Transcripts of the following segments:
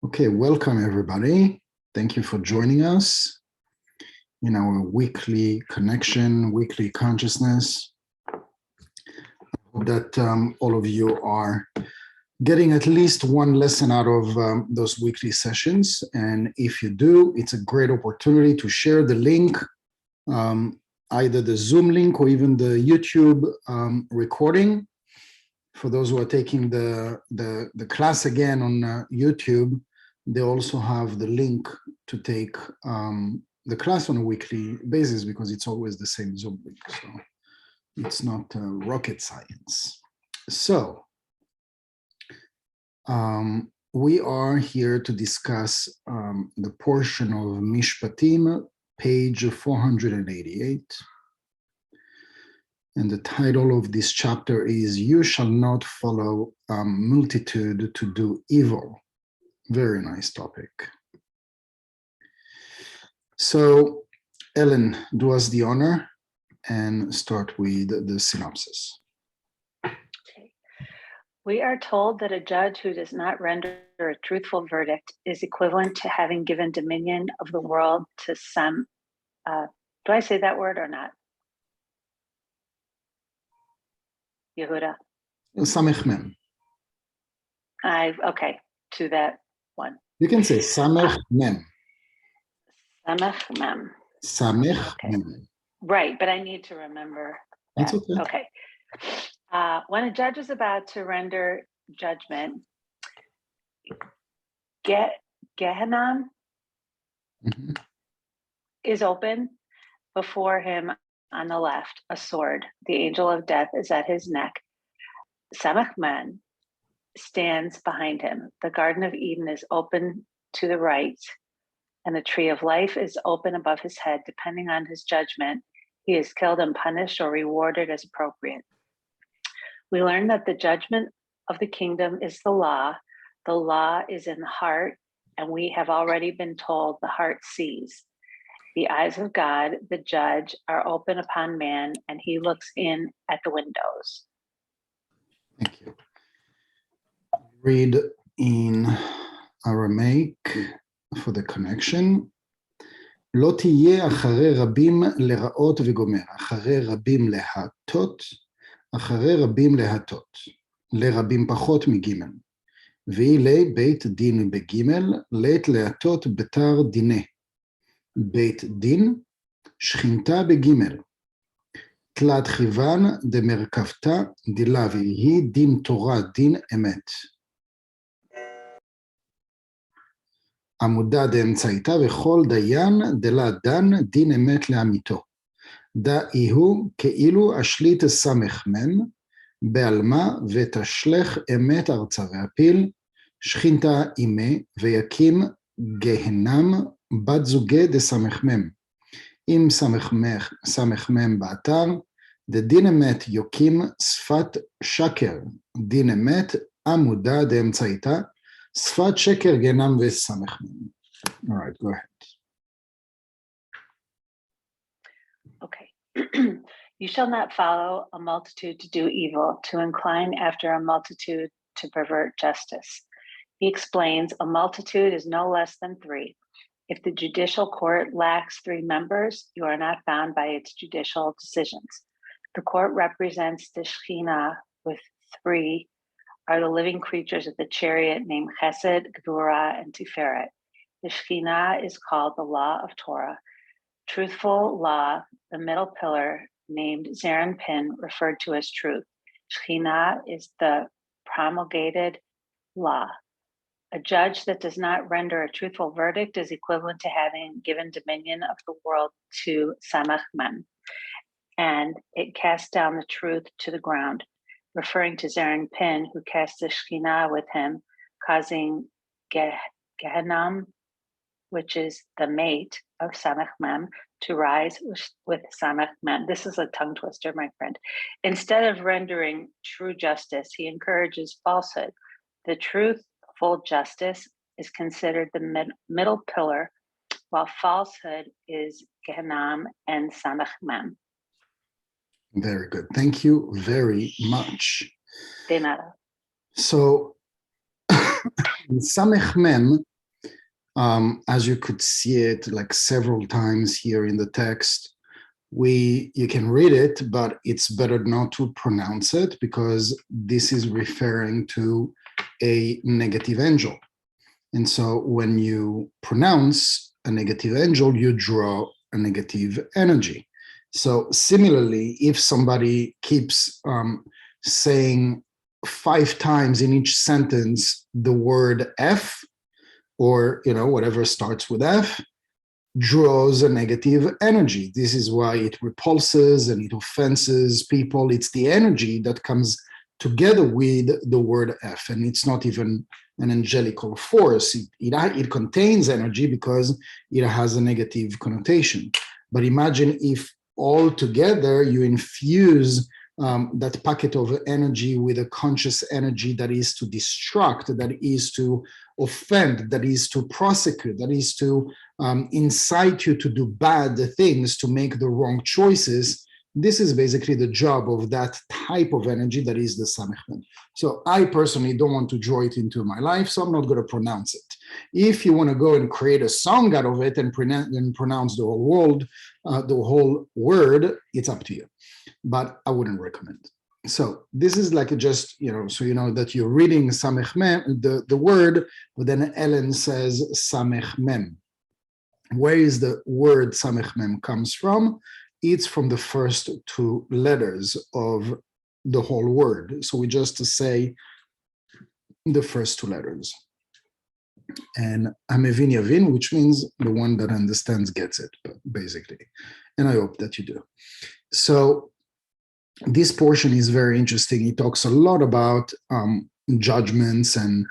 Okay, welcome everybody. Thank you for joining us in our weekly connection, weekly consciousness. I hope that all of you are getting at least one lesson out of those weekly sessions. And if you do, it's a great opportunity to share the link, either the Zoom link or even the YouTube recording. For those who are taking the class again on YouTube, they also have the link to take the class on a weekly basis because it's always the same Zoom link. So it's not rocket science. So we are here to discuss the portion of Mishpatim, page 488. And the title of this chapter is, You Shall Not Follow Multitude to Do Evil. Very nice topic. So, Ellen, do us the honor and start with the synopsis. Okay. We are told that a judge who does not render a truthful verdict is equivalent to having given dominion of the world to some, do I say that word or not? Yehuda? Samech Mem. Okay, to that one. You can say Samech Mem. Samech Mem. Samech Okay. Mem. Right, but I need to remember that. That's okay. Okay. When a judge is about to render judgment, Gehenna is open before him on the left, a sword. The angel of death is at his neck. Samech Mem stands behind him. The Garden of Eden is open to the right, and the tree of life is open above his head. Depending on his judgment, he is killed and punished or rewarded as appropriate. We learn that the judgment of the kingdom is the law. The law is in the heart, and we have already been told the heart sees. The eyes of God, the judge, are open upon man, and he looks in at the windows. Thank you. Read in Aramaic for the connection. לא תהיה אחרי רבים לראות וגומר, אחרי רבים להטות, אחרי רבים להטות, לרבים פחות מגימל. ואילי בית דין בגימל, לית להטות בתר דיני. בית דין, שכינתה בגימל. תלת חיוון דמרכבתה דילה, והיא דין תורה, דין אמת. עמודה דאמצעיתה וכל דיין דלה דן דין אמת לאמיתו. דאיהו כאילו אשליט סמך מם, בעלמה ותשלך אמת ארצה והפיל, שכינתה אימה ויקים גהנם בת זוגי דסמך מם. אם סמך מם באתר, דדין אמת יוקים שפת שקר, דין אמת עמודה דאמצעיתה, Sfat sheker genam v'samechem. All right, go ahead. Okay. You shall not follow a multitude to do evil, to incline after a multitude to pervert justice. He explains, a multitude is no less than three. If the judicial court lacks 3 members, you are not bound by its judicial decisions. The court represents the Shekhinah with 3 are the living creatures of the chariot named Chesed, Gvura, and Tiferet. The Shekhinah is called the law of Torah. Truthful law, the middle pillar, named Zeran Pin, referred to as truth. Shekhinah is the promulgated law. A judge that does not render a truthful verdict is equivalent to having given dominion of the world to Samech Mem, and it casts down the truth to the ground, referring to Zeran Pin, who cast the Shekhinah with him, causing Gehenna, which is the mate of Samech Mem, to rise with Samech Mem. This is a tongue twister, my friend. Instead of rendering true justice, he encourages falsehood. The truthful justice is considered the middle pillar, while falsehood is Gehenna and Samech Mem. Very good. Thank you very much. De nada. So, Samech Mem As you could see it like several times here in the text, you can read it, but it's better not to pronounce it because this is referring to a negative angel. And so when you pronounce a negative angel, you draw a negative energy. So similarly, if somebody keeps saying 5 times in each sentence the word F, or whatever starts with F, draws a negative energy. This is why it repulses and it offenses people. It's the energy that comes together with the word F, and it's not even an angelical force. It contains energy because it has a negative connotation. But imagine if all together you infuse that packet of energy with a conscious energy that is to destruct, that is to offend, that is to prosecute, that is to incite you to do bad things, to make the wrong choices. This is basically the job of that type of energy that is the Samech Mem. So I personally don't want to draw it into my life, so I'm not going to pronounce it. If you want to go and create a song out of it and pronounce the whole world, the whole word, it's up to you. But I wouldn't recommend. So this is like just, so you know that you're reading Samech Mem, the word, but then Ellen says Samech Mem. Where is the word Samech Mem comes from? It's from the first 2 letters of the whole word. So we just say the first 2 letters. And Hamevin Yavin, which means the one that understands gets it, basically. And I hope that you do. So this portion is very interesting. It talks a lot about judgments and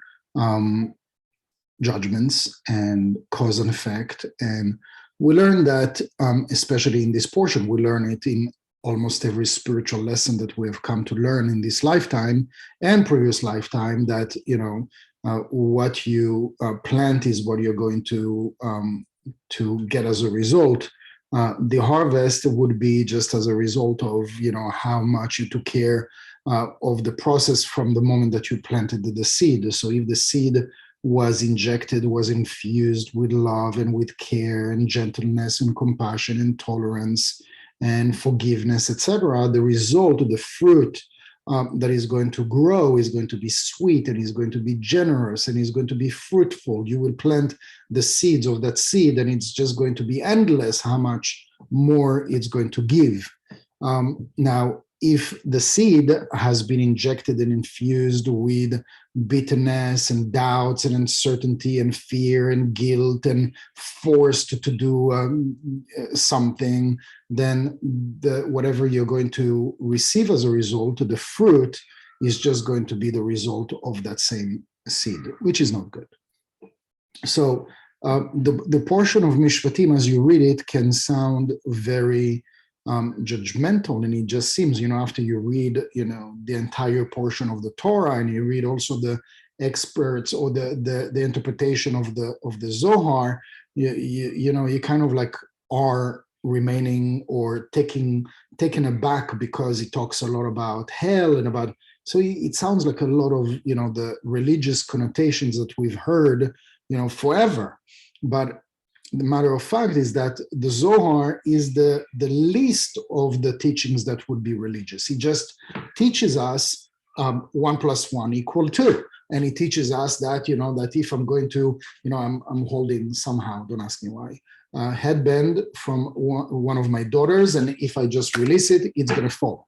cause and effect. And we learn that, especially in this portion, we learn it in almost every spiritual lesson that we have come to learn in this lifetime and previous lifetime, that, what you plant is what you're going to get as a result. The harvest would be just as a result of, how much you took care of the process from the moment that you planted the seed. So if the seed was injected, was infused with love and with care and gentleness and compassion and tolerance and forgiveness, etc., the result, the fruit that is going to grow is going to be sweet, and is going to be generous, and is going to be fruitful. You will plant the seeds of that seed, and it's just going to be endless how much more it's going to give. Now, if the seed has been injected and infused with bitterness and doubts and uncertainty and fear and guilt and forced to do something, then whatever you're going to receive as a result, the fruit, is just going to be the result of that same seed, which is not good. So the portion of Mishpatim, as you read it, can sound very judgmental, and it just seems, after you read, the entire portion of the Torah, and you read also the experts or the interpretation of the Zohar, you kind of like are remaining or taken aback, because it talks a lot about hell and about. So it sounds like a lot of the religious connotations that we've heard forever, but the matter of fact is that the Zohar is the least of the teachings that would be religious. It just teaches us 1 + 1 = 2. And it teaches us that, that if I'm going to, I'm holding somehow, don't ask me why, headband from one of my daughters, and if I just release it, it's going to fall.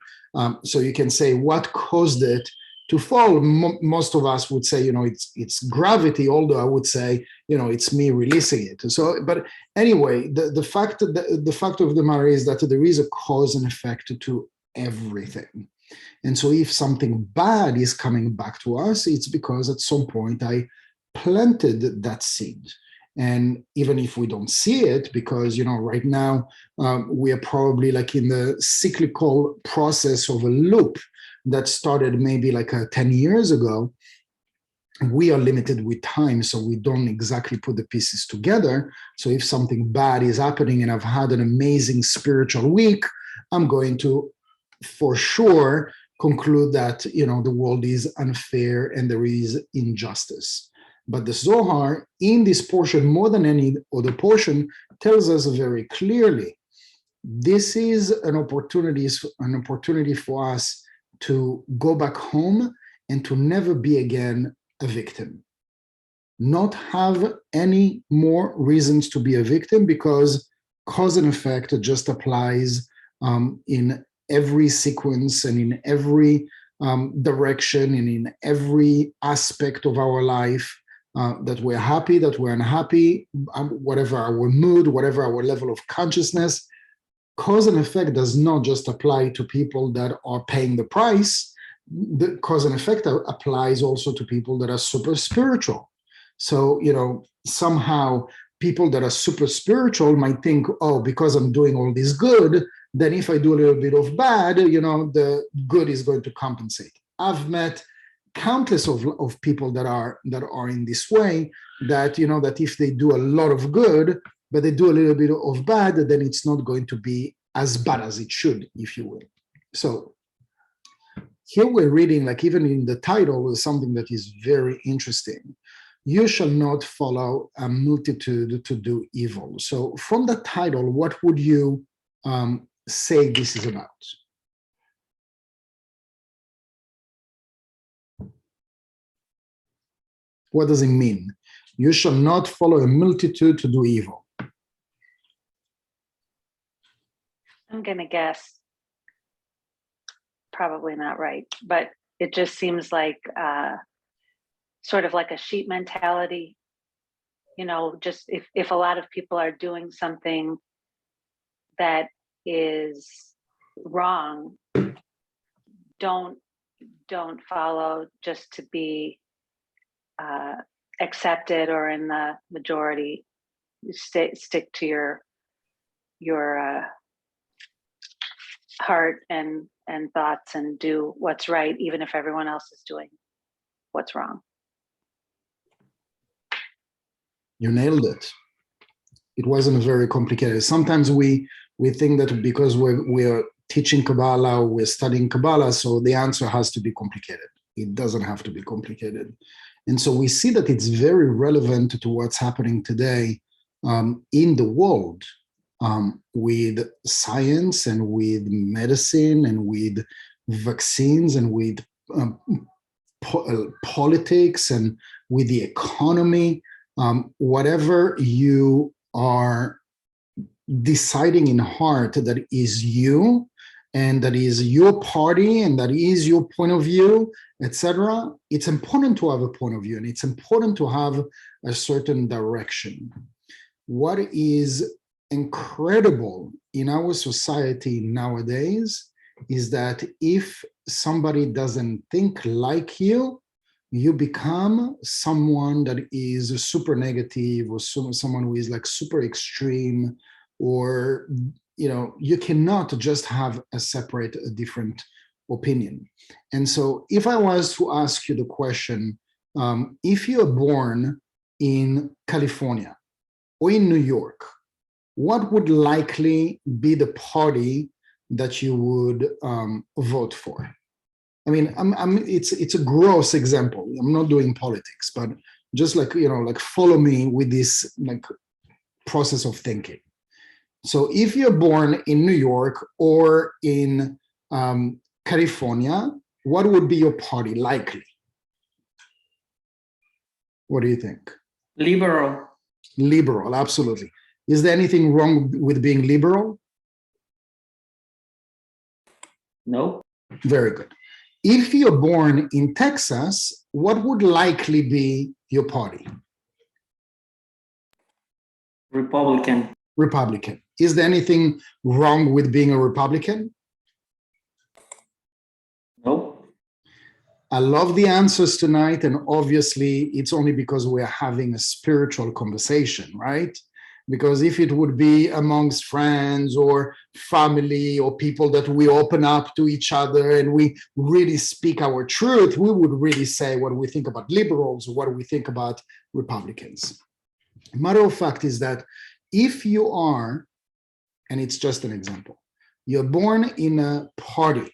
So you can say, what caused it to fall? Most of us would say, it's gravity, although I would say, it's me releasing it. So, but anyway, the fact of the matter is that there is a cause and effect to everything. And so if something bad is coming back to us, it's because at some point I planted that seed. And even if we don't see it, because, right now we are probably like in the cyclical process of a loop that started maybe like 10 years ago. We are limited with time, so we don't exactly put the pieces together. So if something bad is happening and I've had an amazing spiritual week, I'm going to, for sure, conclude that, the world is unfair and there is injustice. But the Zohar, in this portion, more than any other portion, tells us very clearly, this is an opportunity for us to go back home and to never be again a victim. Not have any more reasons to be a victim, because cause and effect just applies in every sequence and in every direction and in every aspect of our life, that we're happy, that we're unhappy, whatever our mood, whatever our level of consciousness. Cause and effect does not just apply to people that are paying the price. The cause and effect applies also to people that are super spiritual. So, somehow people that are super spiritual might think, oh, because I'm doing all this good, then if I do a little bit of bad, the good is going to compensate. I've met countless of people that are in this way, that, that if they do a lot of good, but they do a little bit of bad, then it's not going to be as bad as it should, if you will. So here we're reading, like even in the title, is something that is very interesting. You shall not follow a multitude to do evil. So from the title, what would you say this is about? What does it mean? You shall not follow a multitude to do evil. I'm going to guess probably not right, but it just seems like sort of like a sheep mentality. Just if a lot of people are doing something that is wrong, don't follow just to be accepted or in the majority. Stick to your heart and thoughts, and do what's right, even if everyone else is doing what's wrong. You nailed it. It wasn't very complicated. Sometimes we think that because we're teaching Kabbalah, we're studying Kabbalah, so the answer has to be complicated. It doesn't have to be complicated. And so we see that it's very relevant to what's happening today in the world, with science and with medicine and with vaccines and with politics and with the economy. Whatever you are deciding in heart that is you, and that is your party, and that is your point of view, etc., it's important to have a point of view, and it's important to have a certain direction. What is incredible in our society nowadays is that if somebody doesn't think like you, you become someone that is super negative, or someone who is like super extreme, or you cannot just have a different opinion. And so if I was to ask you the question, if you're born in California or in New York, what would likely be the party that you would vote for? I mean, it's a gross example. I'm not doing politics, but just like follow me with this process of thinking. So if you're born in New York or in California, what would be your party likely? What do you think? Liberal. Liberal, absolutely. Is there anything wrong with being liberal? No. Very good. If you're born in Texas, what would likely be your party? Republican. Republican. Is there anything wrong with being a Republican? No. I love the answers tonight, and obviously it's only because we're having a spiritual conversation, right? Because if it would be amongst friends or family or people that we open up to each other and we really speak our truth, we would really say what we think about liberals or what we think about Republicans. Matter of fact is that if you are, and it's just an example, you're born in a party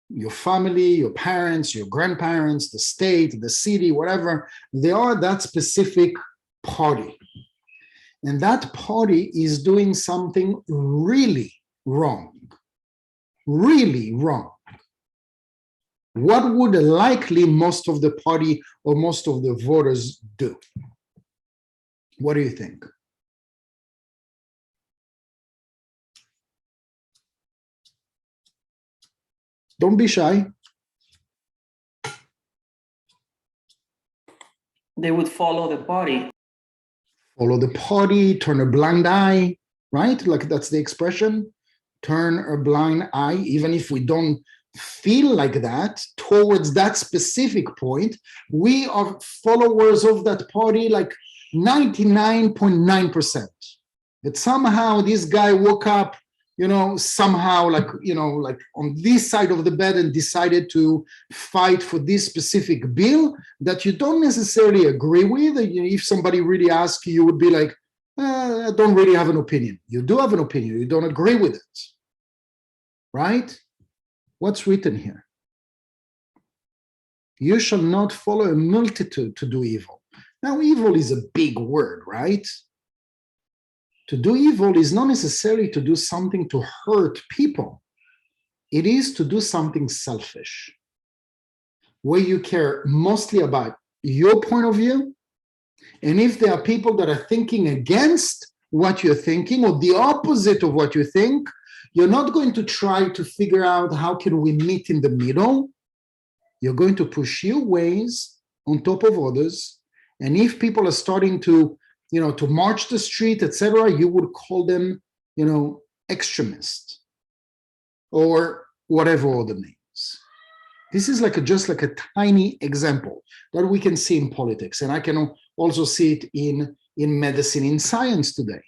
your family, your parents, your grandparents, the state, the city, whatever, they are that specific party. And that party is doing something really wrong. Really wrong. What would likely most of the party or most of the voters do? What do you think? Don't be shy. They would follow the party. Follow the party, turn a blind eye, right? Like that's the expression, turn a blind eye, even if we don't feel like that towards that specific point. We are followers of that party like 99.9%. But somehow this guy woke up, somehow like on this side of the bed and decided to fight for this specific bill that you don't necessarily agree with. If somebody really asks you, you would be like, I don't really have an opinion. You do have an opinion. You don't agree with it, right? What's written here? You shall not follow a multitude to do evil. Now, evil is a big word, right? To do evil is not necessarily to do something to hurt people. It is to do something selfish, where you care mostly about your point of view. And if there are people that are thinking against what you're thinking or the opposite of what you think, you're not going to try to figure out how can we meet in the middle. You're going to push your ways on top of others. And if people are starting to to march the street, etc., you would call them, extremist or whatever other names. This is just like a tiny example that we can see in politics. And I can also see it in medicine, in science today.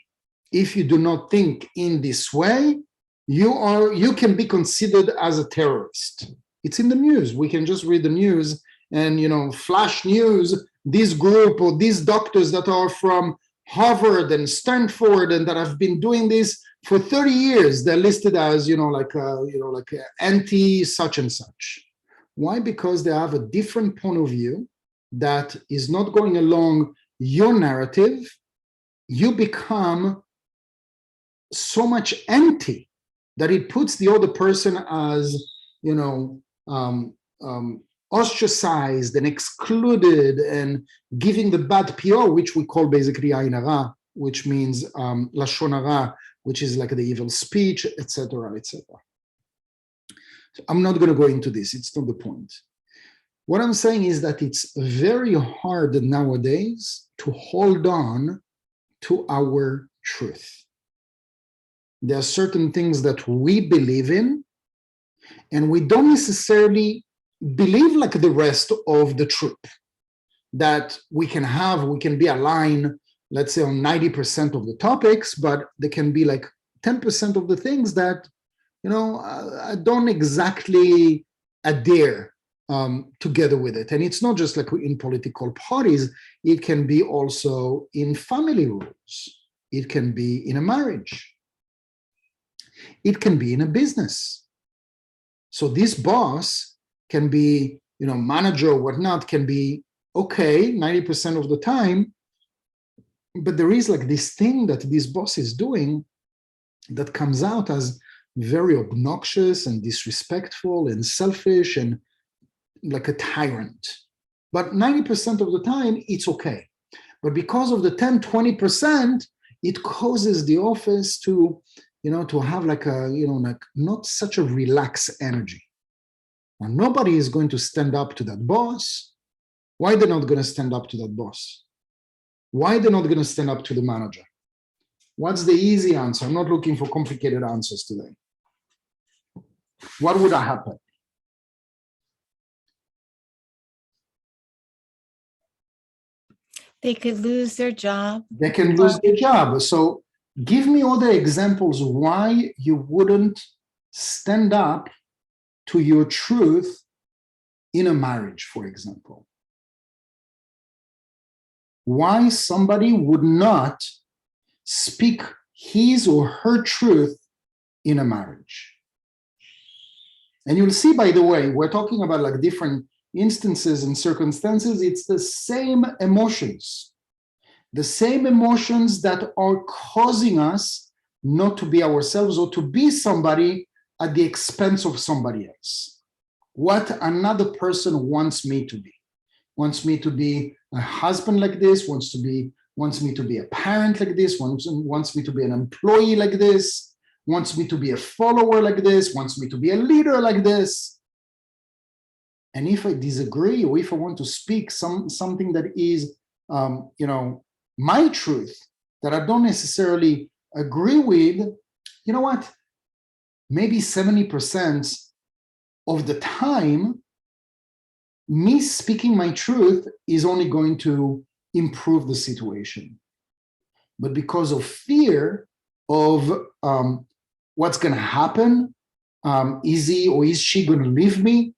If you do not think in this way, you can be considered as a terrorist. It's in the news. We can just read the news and, flash news. This group or these doctors that are from Harvard and Stanford and that have been doing this for 30 years, they're listed as, anti such and such. Why? Because they have a different point of view that is not going along your narrative. You become so much empty that it puts the other person as, ostracized and excluded and giving the bad PR, which we call basically ayin hara, which means lashon hara, which is like the evil speech, etc., etc. So I'm not going to go into this. It's not the point. What I'm saying is that it's very hard nowadays to hold on to our truth. There are certain things that we believe in, and we don't necessarily believe like the rest of the troop, that we can be aligned, let's say on 90% of the topics, but there can be like 10% of the things that, I don't exactly adhere together with it. And it's not just like in political parties, it can be also in family rules. It can be in a marriage. It can be in a business. So this boss can be, manager or whatnot, can be okay 90% of the time, but there is like this thing that this boss is doing that comes out as very obnoxious and disrespectful and selfish and like a tyrant. But 90% of the time, it's okay. But because of the 10-20%, it causes the office to, to have like a, like not such a relaxed energy. Now, nobody is going to stand up to that boss. Why they're not going to stand up to that boss? Why they're not going to stand up to the manager? What's the easy answer? I'm not looking for complicated answers today. What would happen? They could lose their job. They can lose their job. So give me other examples why you wouldn't stand up to your truth in a marriage, for example. Why somebody would not speak his or her truth in a marriage. And you'll see, by the way, we're talking about like different instances and circumstances. It's the same emotions that are causing us not to be ourselves or to be somebody at the expense of somebody else. What another person wants me to be. Wants me to be a husband like this, wants me to be a parent like this, wants me to be an employee like this, wants me to be a follower like this, wants me to be a leader like this. And if I disagree, or if I want to speak something that is, my truth, that I don't necessarily agree with, you know what? Maybe 70% of the time, me speaking my truth is only going to improve the situation. But because of fear of what's going to happen, is he or is she going to leave me?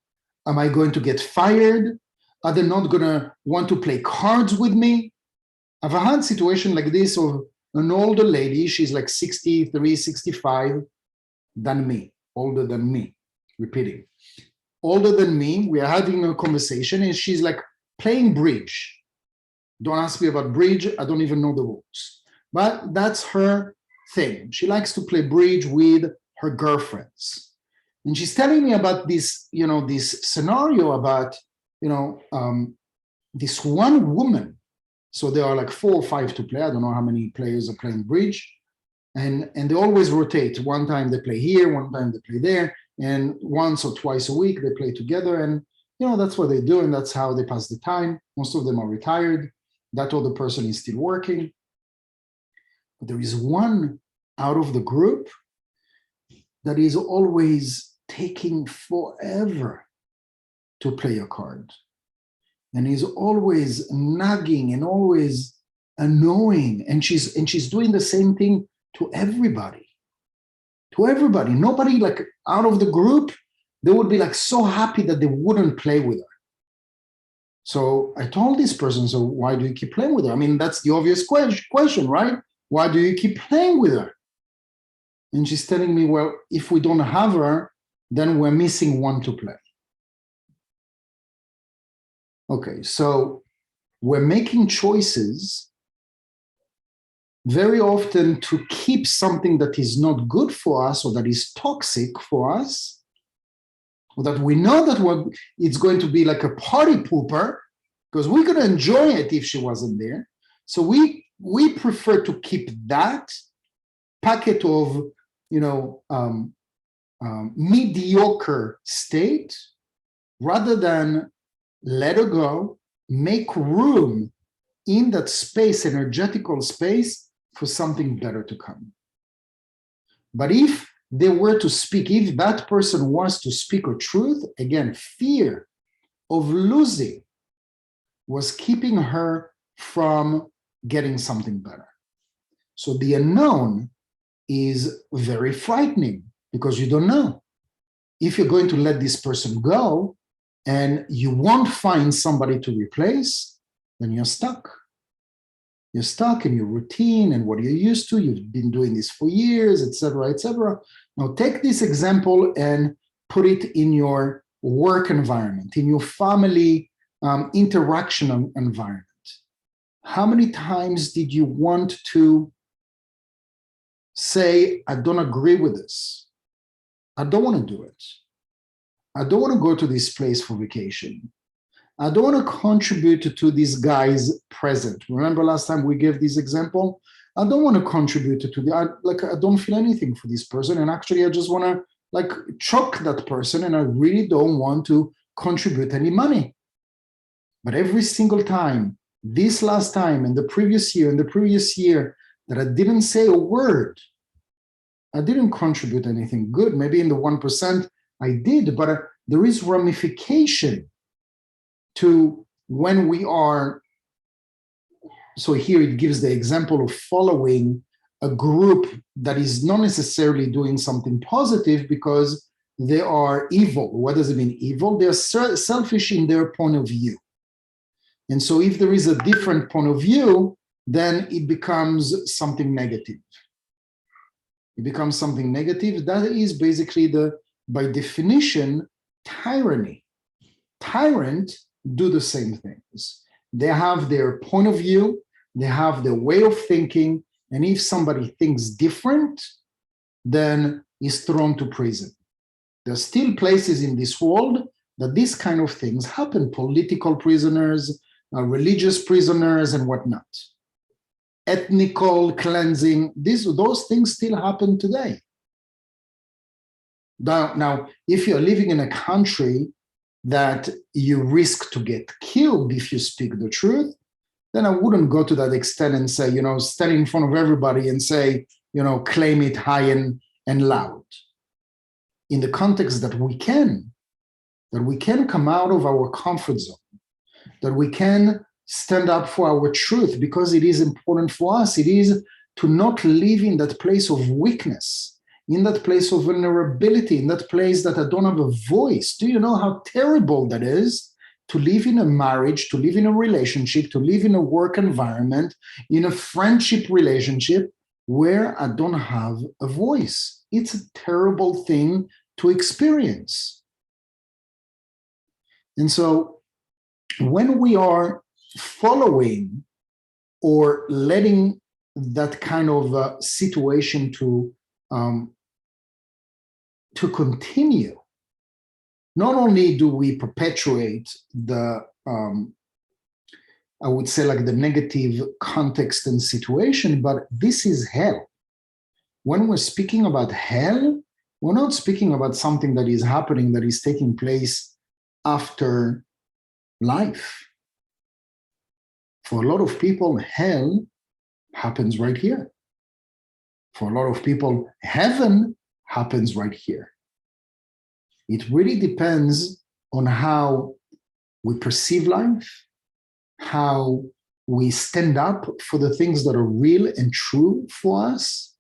Am I going to get fired? Are they not going to want to play cards with me? I've had a situation like this of an older lady, she's like 63, 65, older than me, repeating. Older than me, we are having a conversation and she's like playing bridge. Don't ask me about bridge, I don't even know the rules. But that's her thing. She likes to play bridge with her girlfriends. And she's telling me about this, this scenario about, this one woman. So there are like 4 or 5 to play. I don't know how many players are playing bridge. And they always rotate. One time they play here, one time they play there. And once or twice a week they play together. And, that's what they do. And that's how they pass the time. Most of them are retired. That other person is still working. But there is one out of the group that is always taking forever to play a card. And is always nagging and always annoying. And she's doing the same thing to everybody. Nobody like out of the group, they would be like so happy that they wouldn't play with her. So I told this person, so why do you keep playing with her? I mean, that's the obvious question, right? Why do you keep playing with her? And she's telling me, well, if we don't have her, then we're missing one to play. Okay, so we're making choices very often to keep something that is not good for us or that is toxic for us, or that we know that it's going to be like a party pooper, because we're going to enjoy it if she wasn't there. So we prefer to keep that packet of, mediocre state rather than let her go, make room in that space, energetical space, for something better to come. But if they were to speak, if that person was to speak a truth, again, fear of losing was keeping her from getting something better. So the unknown is very frightening because you don't know. If you're going to let this person go and you won't find somebody to replace, then you're stuck. You're stuck in your routine and what you're used to. You've been doing this for years, etc., etc. Now take this example and put it in your work environment, in your family interaction environment. How many times did you want to say, I don't agree with this. I don't want to do it. I don't want to go to this place for vacation. I don't want to contribute to this guy's present. Remember last time we gave this example? I don't want to contribute to I don't feel anything for this person. And actually, I just want to choke that person. And I really don't want to contribute any money. But every single time, this last time and the previous year that I didn't say a word, I didn't contribute anything good. Maybe in the 1% I did, but there is ramification to when we are. So here it gives the example of following a group that is not necessarily doing something positive because they are evil. What does it mean, evil? They're selfish in their point of view. And so if there is a different point of view, then it becomes something negative. It becomes something negative. That is basically the by definition, tyranny. Tyrant do the same things. They have their point of view, they have their way of thinking, and if somebody thinks different, then is thrown to prison. There are still places in this world that these kind of things happen, political prisoners, religious prisoners, and whatnot. Ethnical cleansing, those things still happen today. Now, if you're living in a country that you risk to get killed if you speak the truth, then I wouldn't go to that extent and say, stand in front of everybody and say, claim it high and loud. In the context that we can come out of our comfort zone, that we can stand up for our truth because it is important for us. It is to not live in that place of weakness, in that place of vulnerability, in that place that I don't have a voice. Do you know how terrible that is? To live in a marriage, to live in a relationship, to live in a work environment, in a friendship relationship where I don't have a voice. It's a terrible thing to experience. And so when we are following or letting that kind of situation to continue, not only do we perpetuate the, I would say, like the negative context and situation, but this is hell. When we're speaking about hell, we're not speaking about something that is happening, that is taking place after life. For a lot of people, hell happens right here. For a lot of people, heaven happens right here. It really depends on how we perceive life, how we stand up for the things that are real and true for us.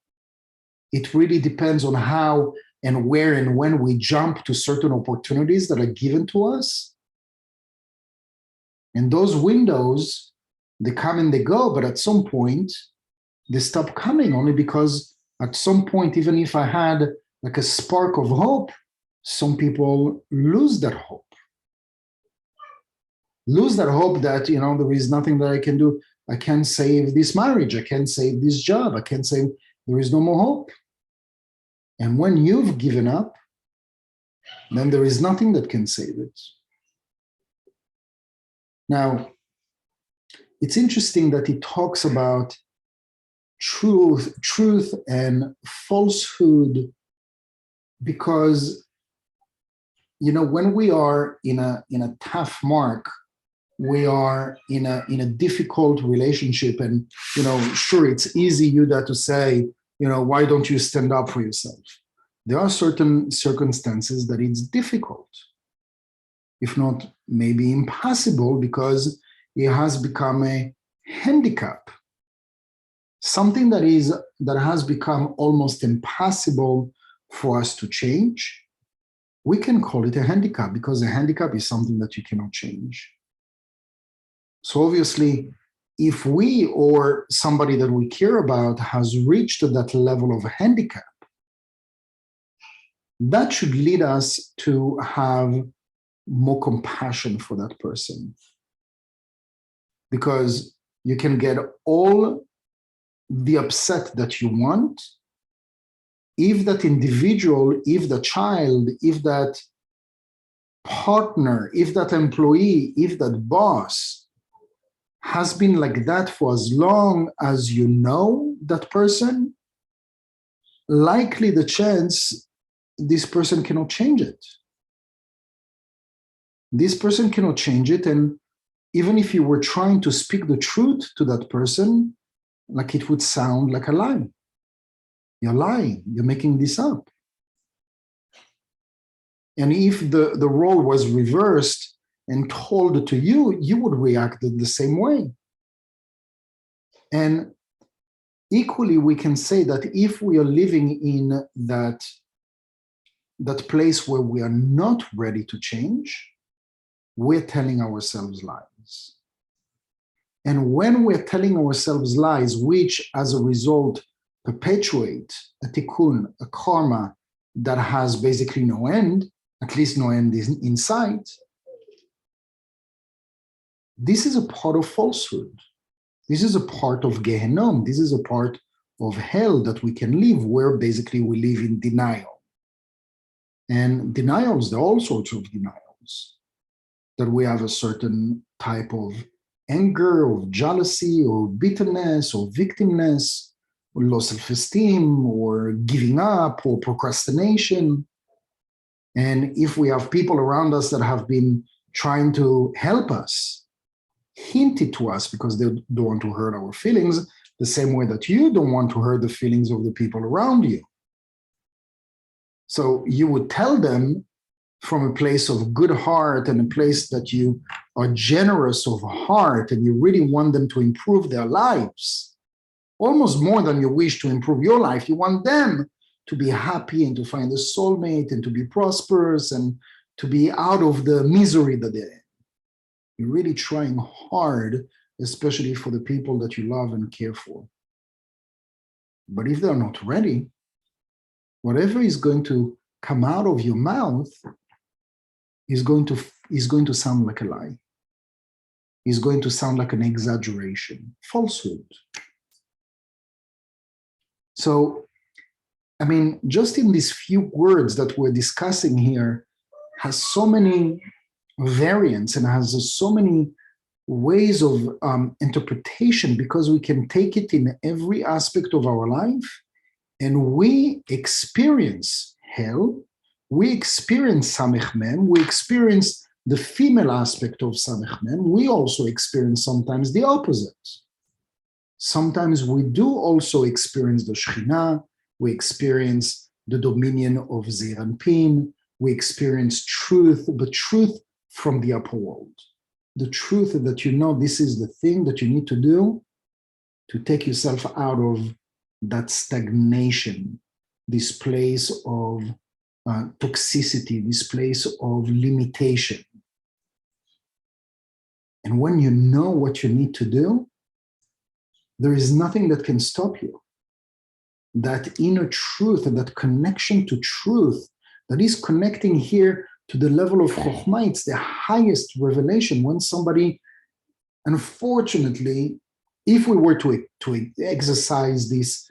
It really depends on how and where and when we jump to certain opportunities that are given to us. And those windows, they come and they go, but at some point, they stop coming, only because at some point, even if I had like a spark of hope, some people lose that hope. Lose that hope that, there is nothing that I can do. I can't save this marriage. I can't save this job. I can't save, there is no more hope. And when you've given up, then there is nothing that can save it. Now, it's interesting that he talks about truth and falsehood, because, when we are in a tough mark, we are in a difficult relationship, and, sure, it's easy, Yehuda, to say, why don't you stand up for yourself? There are certain circumstances that it's difficult, if not maybe impossible, because it has become a handicap, something that has become almost impossible for us to change. We can call it a handicap, because a handicap is something that you cannot change. So obviously, if we or somebody that we care about has reached that level of handicap, that should lead us to have more compassion for that person. Because you can get all the upset that you want, if that individual, if the child, if that partner, if that employee, if that boss has been like that for as long as you know that person, likely the chance this person cannot change it. This person cannot change it, and even if you were trying to speak the truth to that person, like it would sound like a lie. You're lying, you're making this up. And if the role was reversed and told to you, you would react the same way. And equally, we can say that if we are living in that place where we are not ready to change, we're telling ourselves lies. And when we're telling ourselves lies, which as a result perpetuate a tikkun, a karma, that has basically no end, at least no end is in sight, this is a part of falsehood. This is a part of Gehenom. This is a part of hell that we can live, where basically we live in denial. And denials, there are all sorts of denials. That we have a certain type of anger, or jealousy, or bitterness, or victimness, or low self-esteem, or giving up, or procrastination. And if we have people around us that have been trying to help us, hinted to us because they don't want to hurt our feelings, the same way that you don't want to hurt the feelings of the people around you. So you would tell them from a place of good heart and a place that you are generous of heart and you really want them to improve their lives, almost more than you wish to improve your life. You want them to be happy and to find a soulmate and to be prosperous and to be out of the misery that they're in. You're really trying hard, especially for the people that you love and care for. But if they're not ready, whatever is going to come out of your mouth is going to sound like a lie. Is going to sound like an exaggeration, falsehood. So, I mean, just in these few words that we're discussing here has so many variants and has so many ways of interpretation, because we can take it in every aspect of our life, and we experience hell, we experience Samech Mem, we experience the female aspect of Samech Mem, we also experience sometimes the opposite. Sometimes we do also experience the Shekhinah, we experience the dominion of Zeir and Pin, we experience truth, but truth from the upper world. The truth that you know this is the thing that you need to do to take yourself out of that stagnation, this place of toxicity, this place of limitation. And when you know what you need to do, there is nothing that can stop you. That inner truth and that connection to truth that is connecting here to the level of Chokhmah, it's the highest revelation. When somebody, unfortunately, if we were to exercise this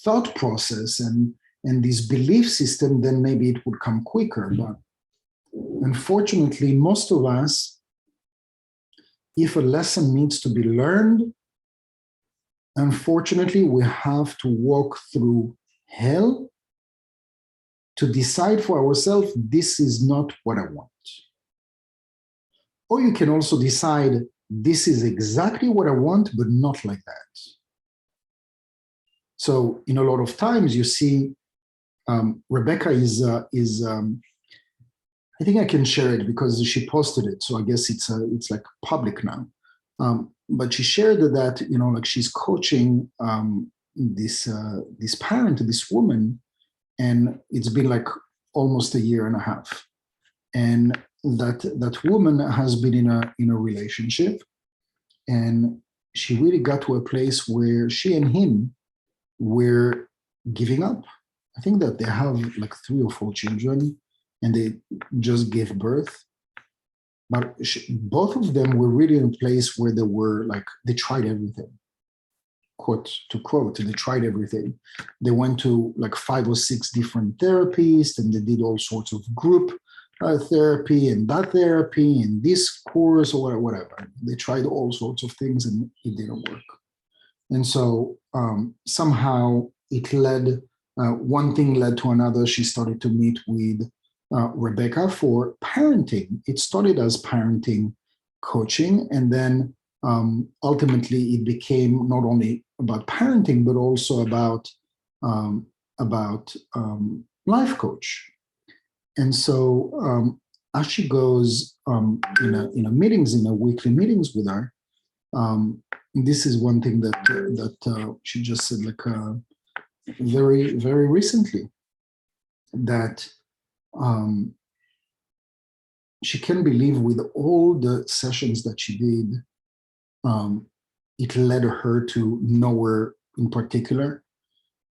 thought process and this belief system, then maybe it would come quicker. But unfortunately, most of us, if a lesson needs to be learned, unfortunately, we have to walk through hell to decide for ourselves, this is not what I want. Or you can also decide, this is exactly what I want, but not like that. So in a lot of times you see, Rebecca is I think I can share it because she posted it. So I guess it's like public now. But she shared that, you know, like she's coaching this parent, this woman, and it's been like almost a year and a half. And that woman has been in a relationship, and she really got to a place where she and him were giving up. I think that they have like 3 or 4 children, and they just gave birth. But both of them were really in a place where they were like, they tried everything. Quote to quote, they tried everything. They went to like 5 or 6 different therapists, and they did all sorts of group therapy and that therapy and this course or whatever. They tried all sorts of things and it didn't work. And so somehow it led, one thing led to another. She started to meet with Rebecca for parenting. It started as parenting coaching, and then ultimately it became not only about parenting, but also about life coach. And so as she goes in a meetings, in a weekly meetings with her, this is one thing that she just said, like very, very recently, that she can't believe with all the sessions that she did, it led her to nowhere in particular.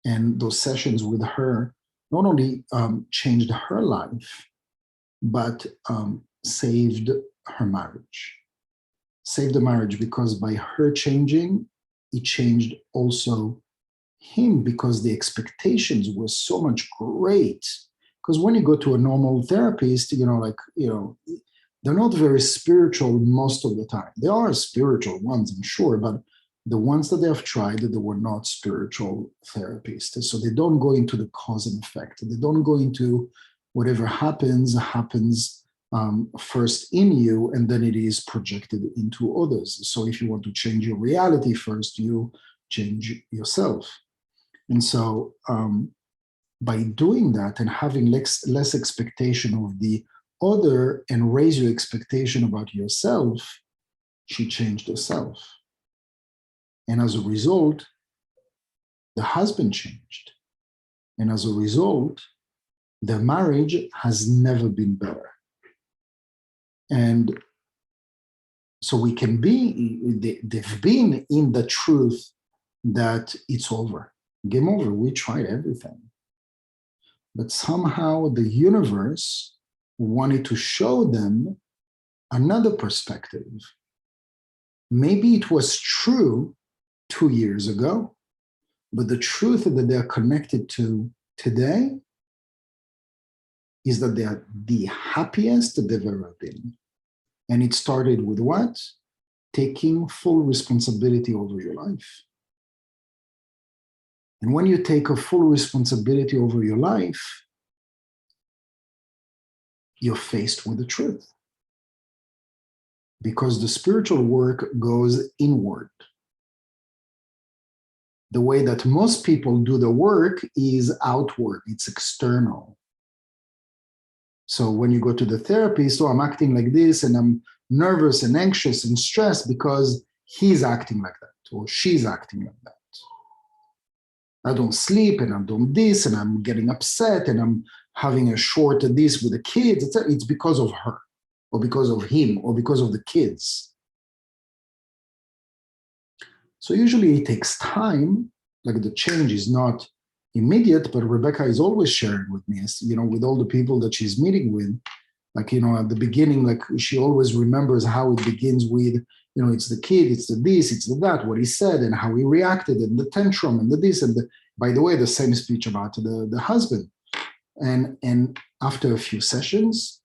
And those sessions with her not only changed her life, but saved her marriage. Saved the marriage because by her changing, it changed also him, because the expectations were so much great. Because when you go to a normal therapist, they're not very spiritual most of the time. There are spiritual ones, I'm sure, but the ones that they have tried, they were not spiritual therapists. So they don't go into the cause and effect. They don't go into whatever happens first in you, and then it is projected into others. So if you want to change your reality first, you change yourself. And so by doing that and having less expectation of the other and raise your expectation about yourself, she changed herself. And as a result, the husband changed. And as a result, their marriage has never been better. And so we can they've been in the truth that it's over. Game over. We tried everything. But somehow the universe wanted to show them another perspective. Maybe it was true 2 years ago, but the truth that they're connected to today is that they are the happiest that they've ever been. And it started with what? Taking full responsibility over your life. And when you take a full responsibility over your life, you're faced with the truth. Because the spiritual work goes inward. The way that most people do the work is outward, it's external. So when you go to the therapist, I'm acting like this and I'm nervous and anxious and stressed because he's acting like that or she's acting like that. I don't sleep and I'm doing this and I'm getting upset and I'm having a short this with the kids. It's because of her or because of him or because of the kids. So usually it takes time, like the change is not immediate, but Rebecca is always sharing with me, with all the people that she's meeting with, at the beginning, she always remembers how it begins with, it's the kid, it's the this, it's the that, what he said and how he reacted and the tantrum and the this and by the way, the same speech about the husband. And after a few sessions,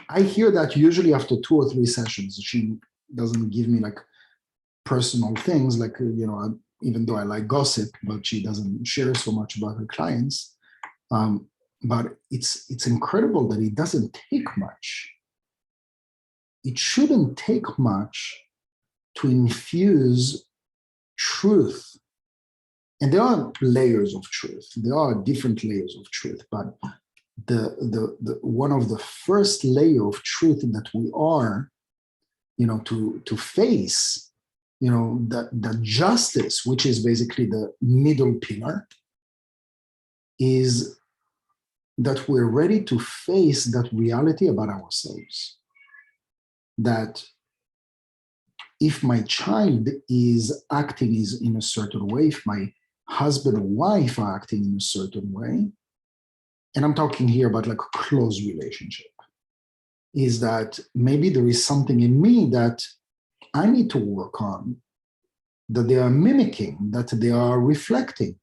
I hear that usually after 2 or 3 sessions, she doesn't give me personal things, even though I like gossip, but she doesn't share so much about her clients. But it's incredible that it doesn't take much. It shouldn't take much to infuse truth. And there are layers of truth. There are different layers of truth, but the one of the first layer of truth that we are, to face, the justice, which is basically the middle pillar, is that we're ready to face that reality about ourselves. That if my child is acting in a certain way, if my husband or wife are acting in a certain way, and I'm talking here about a close relationship, is that maybe there is something in me that I need to work on, that they are mimicking, that they are reflecting.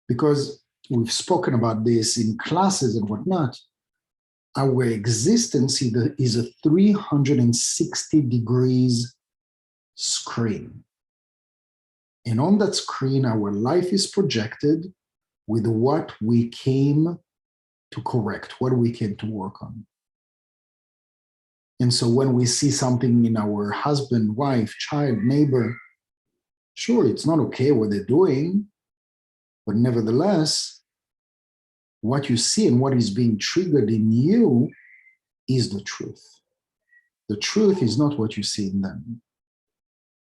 Because we've spoken about this in classes and whatnot, our existence is a 360 degrees screen. And on that screen, our life is projected with what we came to correct, what we came to work on. And so when we see something in our husband, wife, child, neighbor, sure, it's not okay what they're doing, but nevertheless, what you see and what is being triggered in you is the truth. The truth is not what you see in them.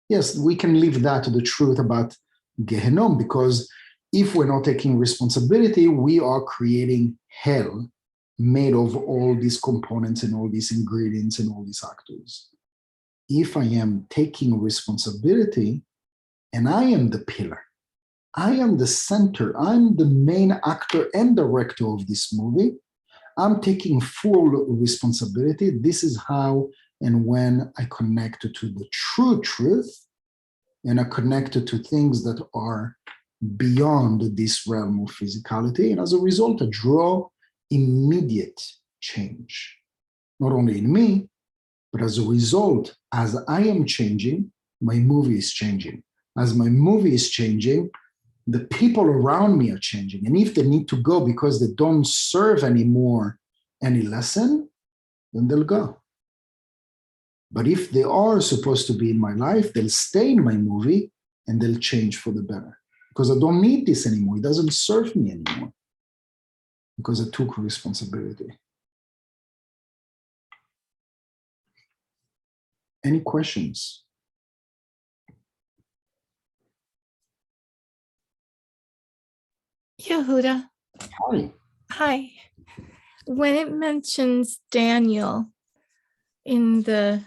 Yes, we can leave that to the truth about Gehenom, because if we're not taking responsibility, we are creating hell made of all these components and all these ingredients and all these actors. If I am taking responsibility and I am the pillar, I am the center. I'm the main actor and director of this movie. I'm taking full responsibility. This is how and when I connect to the true truth, and I connect to things that are beyond this realm of physicality. And as a result, I draw immediate change, not only in me, but as a result, as I am changing, my movie is changing. As my movie is changing, the people around me are changing. And if they need to go because they don't serve anymore any lesson, then they'll go. But if they are supposed to be in my life, they'll stay in my movie and they'll change for the better. Because I don't need this anymore. It doesn't serve me anymore. Because I took responsibility. Any questions? Yehuda, Hi. hi. When it mentions Daniel in the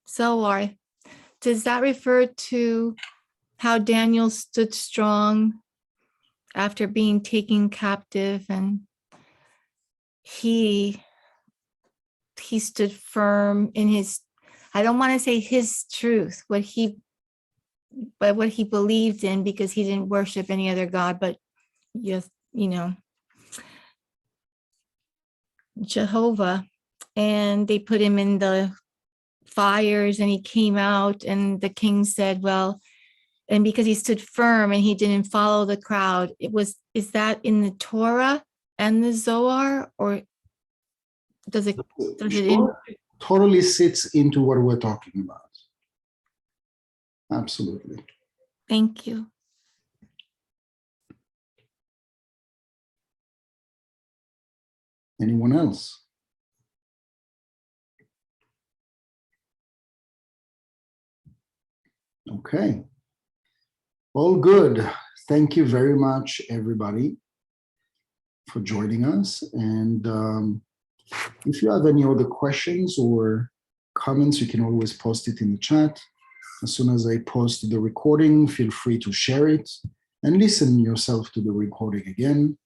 Zohar, does that refer to how Daniel stood strong after being taken captive, and he stood firm in his, I don't want to say his truth, but what he believed in, because he didn't worship any other God but just, Jehovah. And they put him in the fires and he came out, and the king said, well, and because he stood firm and he didn't follow the crowd, is that in the Torah and the Zohar, or does it Sure. Totally sits into what we're talking about. Absolutely. Thank you. Anyone else? Okay. All good. Thank you very much, everybody, for joining us. And if you have any other questions or comments, you can always post it in the chat. As soon as I post the recording, feel free to share it and listen yourself to the recording again,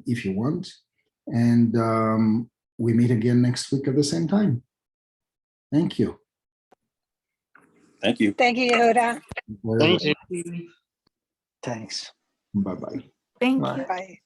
if you want. And we meet again next week at the same time. Thank you. Thank you. Thank you, Yehuda. Very Thank well. you. Thanks. Bye-bye. Thank Bye. you. Bye.